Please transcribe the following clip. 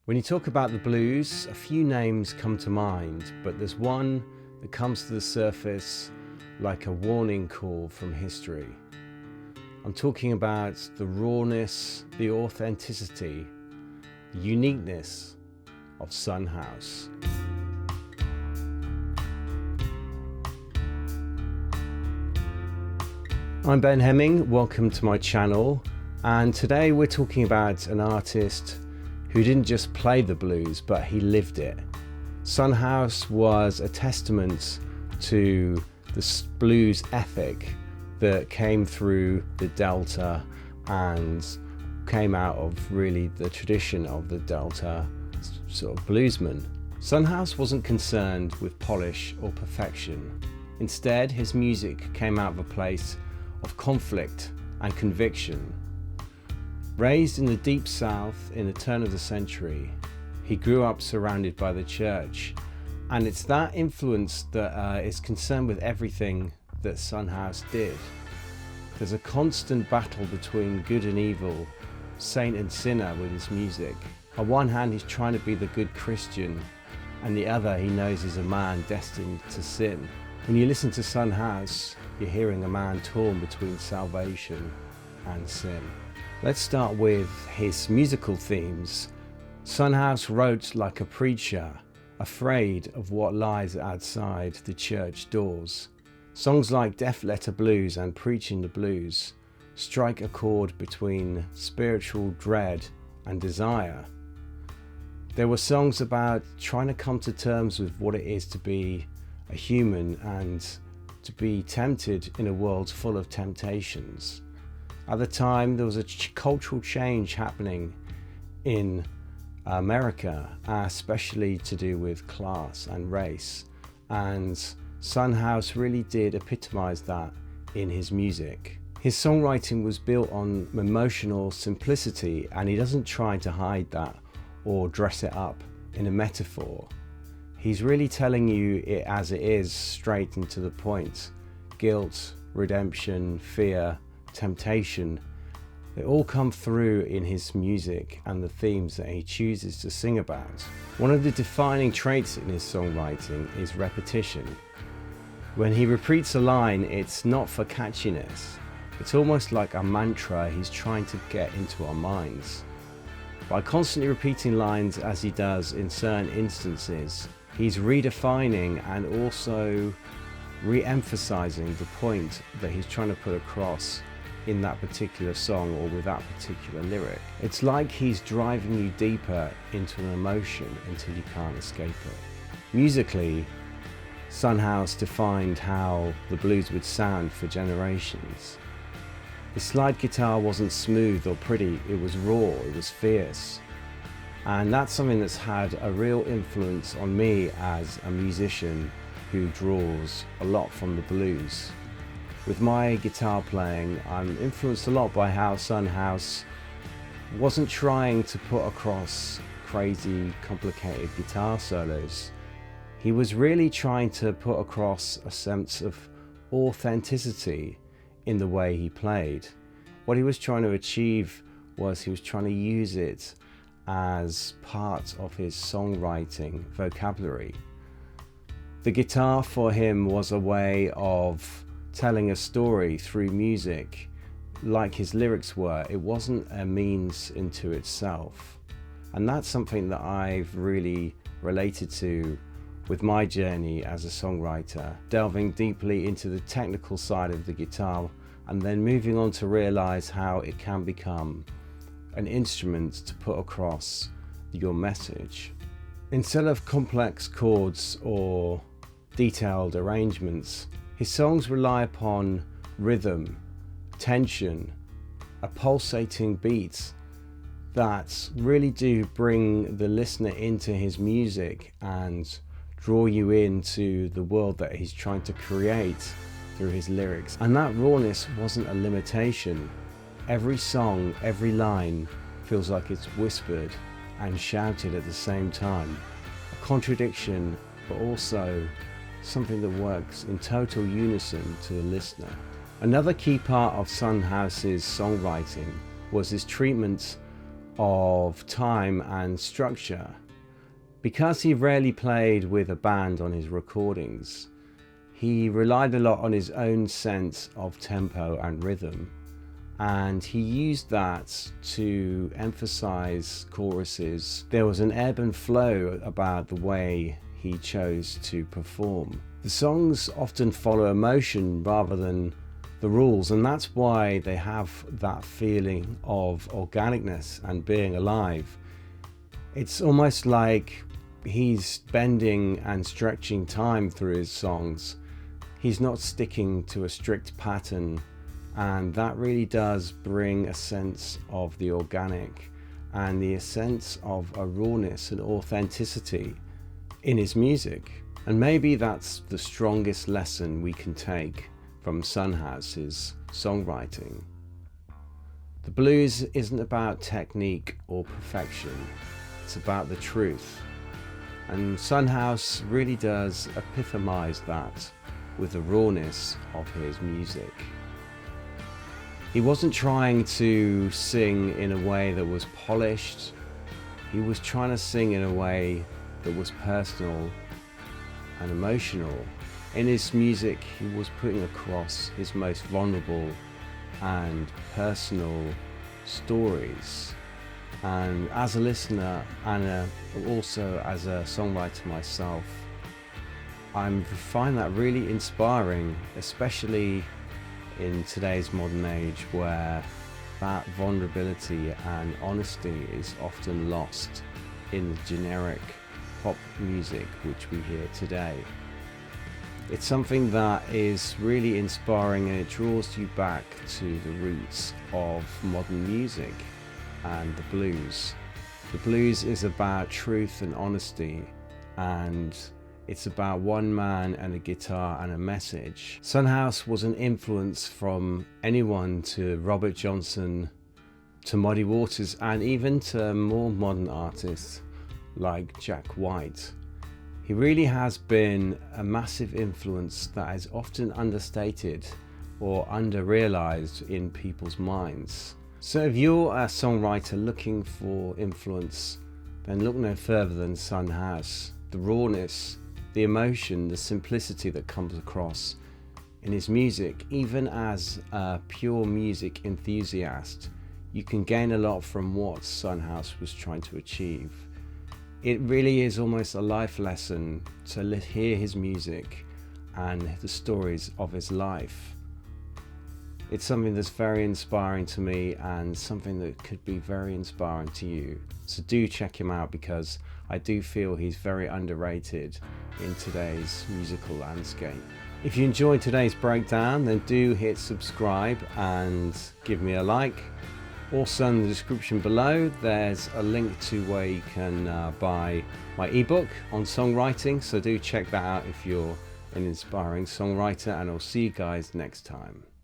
When you talk about the blues, a few names come to mind, but there's one that comes to the surface like a warning call from history. I'm talking about the rawness, the authenticity, the uniqueness of Son House. I'm Ben Hemming, welcome to my channel, and today we're talking about an artist who didn't just play the blues, but he lived it. Son House was a testament to the blues ethic that came through the Delta and came out of really the tradition of the Delta sort of bluesman. Son House wasn't concerned with polish or perfection. Instead, his music came out of a place of conflict and conviction. Raised in the Deep South in the turn of the century, he grew up surrounded by the church, and it's that influence that is concerned with everything that Son House did. There's a constant battle between good and evil, saint and sinner with his music. On one hand, he's trying to be the good Christian, and the other, he knows he's a man destined to sin. When you listen to Son House, you're hearing a man torn between salvation and sin. Let's start with his musical themes. Son House wrote like a preacher, afraid of what lies outside the church doors. Songs like Death Letter Blues and Preachin the Blues strike a chord between spiritual dread and desire. There were songs about trying to come to terms with what it is to be a human and to be tempted in a world full of temptations. At the time, there was a cultural change happening in America, especially to do with class and race, and Son House really did epitomize that in his music. His songwriting was built on emotional simplicity, and he doesn't try to hide that or dress it up in a metaphor. He's really telling you it as it is, straight and to the point. Guilt, redemption, fear, temptation, they all come through in his music and the themes that he chooses to sing about. One of the defining traits in his songwriting is repetition. When he repeats a line, it's not for catchiness. It's almost like a mantra he's trying to get into our minds. By constantly repeating lines as he does in certain instances, he's redefining and also re-emphasizing the point that he's trying to put across in that particular song or with that particular lyric. It's like he's driving you deeper into an emotion until you can't escape it. Musically, Son House defined how the blues would sound for generations. His slide guitar wasn't smooth or pretty, it was raw, it was fierce. And that's something that's had a real influence on me as a musician who draws a lot from the blues. With my guitar playing, I'm influenced a lot by how Son House wasn't trying to put across crazy, complicated guitar solos. He was really trying to put across a sense of authenticity in the way he played. What he was trying to achieve was he was trying to use it as part of his songwriting vocabulary. The guitar for him was a way of telling a story through music, like his lyrics were. It wasn't a means into itself. And that's something that I've really related to with my journey as a songwriter, delving deeply into the technical side of the guitar and then moving on to realize how it can become an instrument to put across your message. Instead of complex chords or detailed arrangements, his songs rely upon rhythm, tension, a pulsating beat that really do bring the listener into his music and draw you into the world that he's trying to create through his lyrics. And that rawness wasn't a limitation. Every song, every line feels like it's whispered and shouted at the same time. A contradiction, but also something that works in total unison to the listener. Another key part of Son House's songwriting was his treatment of time and structure. Because he rarely played with a band on his recordings, he relied a lot on his own sense of tempo and rhythm, and he used that to emphasize choruses. There was an ebb and flow about the way he chose to perform. The songs often follow emotion rather than the rules, and that's why they have that feeling of organicness and being alive. It's almost like he's bending and stretching time through his songs. He's not sticking to a strict pattern, and that really does bring a sense of the organic and the sense of a rawness and authenticity in his music. And maybe that's the strongest lesson we can take from Son House's songwriting. The blues isn't about technique or perfection, it's about the truth. And Son House really does epitomize that with the rawness of his music. He wasn't trying to sing in a way that was polished. He was trying to sing in a way that was personal and emotional. In his music, he was putting across his most vulnerable and personal stories. And as a listener and also as a songwriter myself, I find that really inspiring, especially in today's modern age where that vulnerability and honesty is often lost in the generic pop music which we hear today. It's something that is really inspiring, and it draws you back to the roots of modern music and the blues. The blues is about truth and honesty, and it's about one man and a guitar and a message. Son House was an influence from anyone to Robert Johnson, to Muddy Waters, and even to more modern artists like Jack White. He really has been a massive influence that is often understated or under-realized in people's minds. So if you're a songwriter looking for influence, then look no further than Son House. The rawness, the emotion, the simplicity that comes across in his music, even as a pure music enthusiast, you can gain a lot from what Son House was trying to achieve. It really is almost a life lesson to hear his music and the stories of his life. It's something that's very inspiring to me and something that could be very inspiring to you. So do check him out, because I do feel he's very underrated in today's musical landscape. If you enjoyed today's breakdown, then do hit subscribe and give me a like. Also in the description below there's a link to where you can buy my ebook on songwriting, so do check that out if you're an inspiring songwriter, and I'll see you guys next time.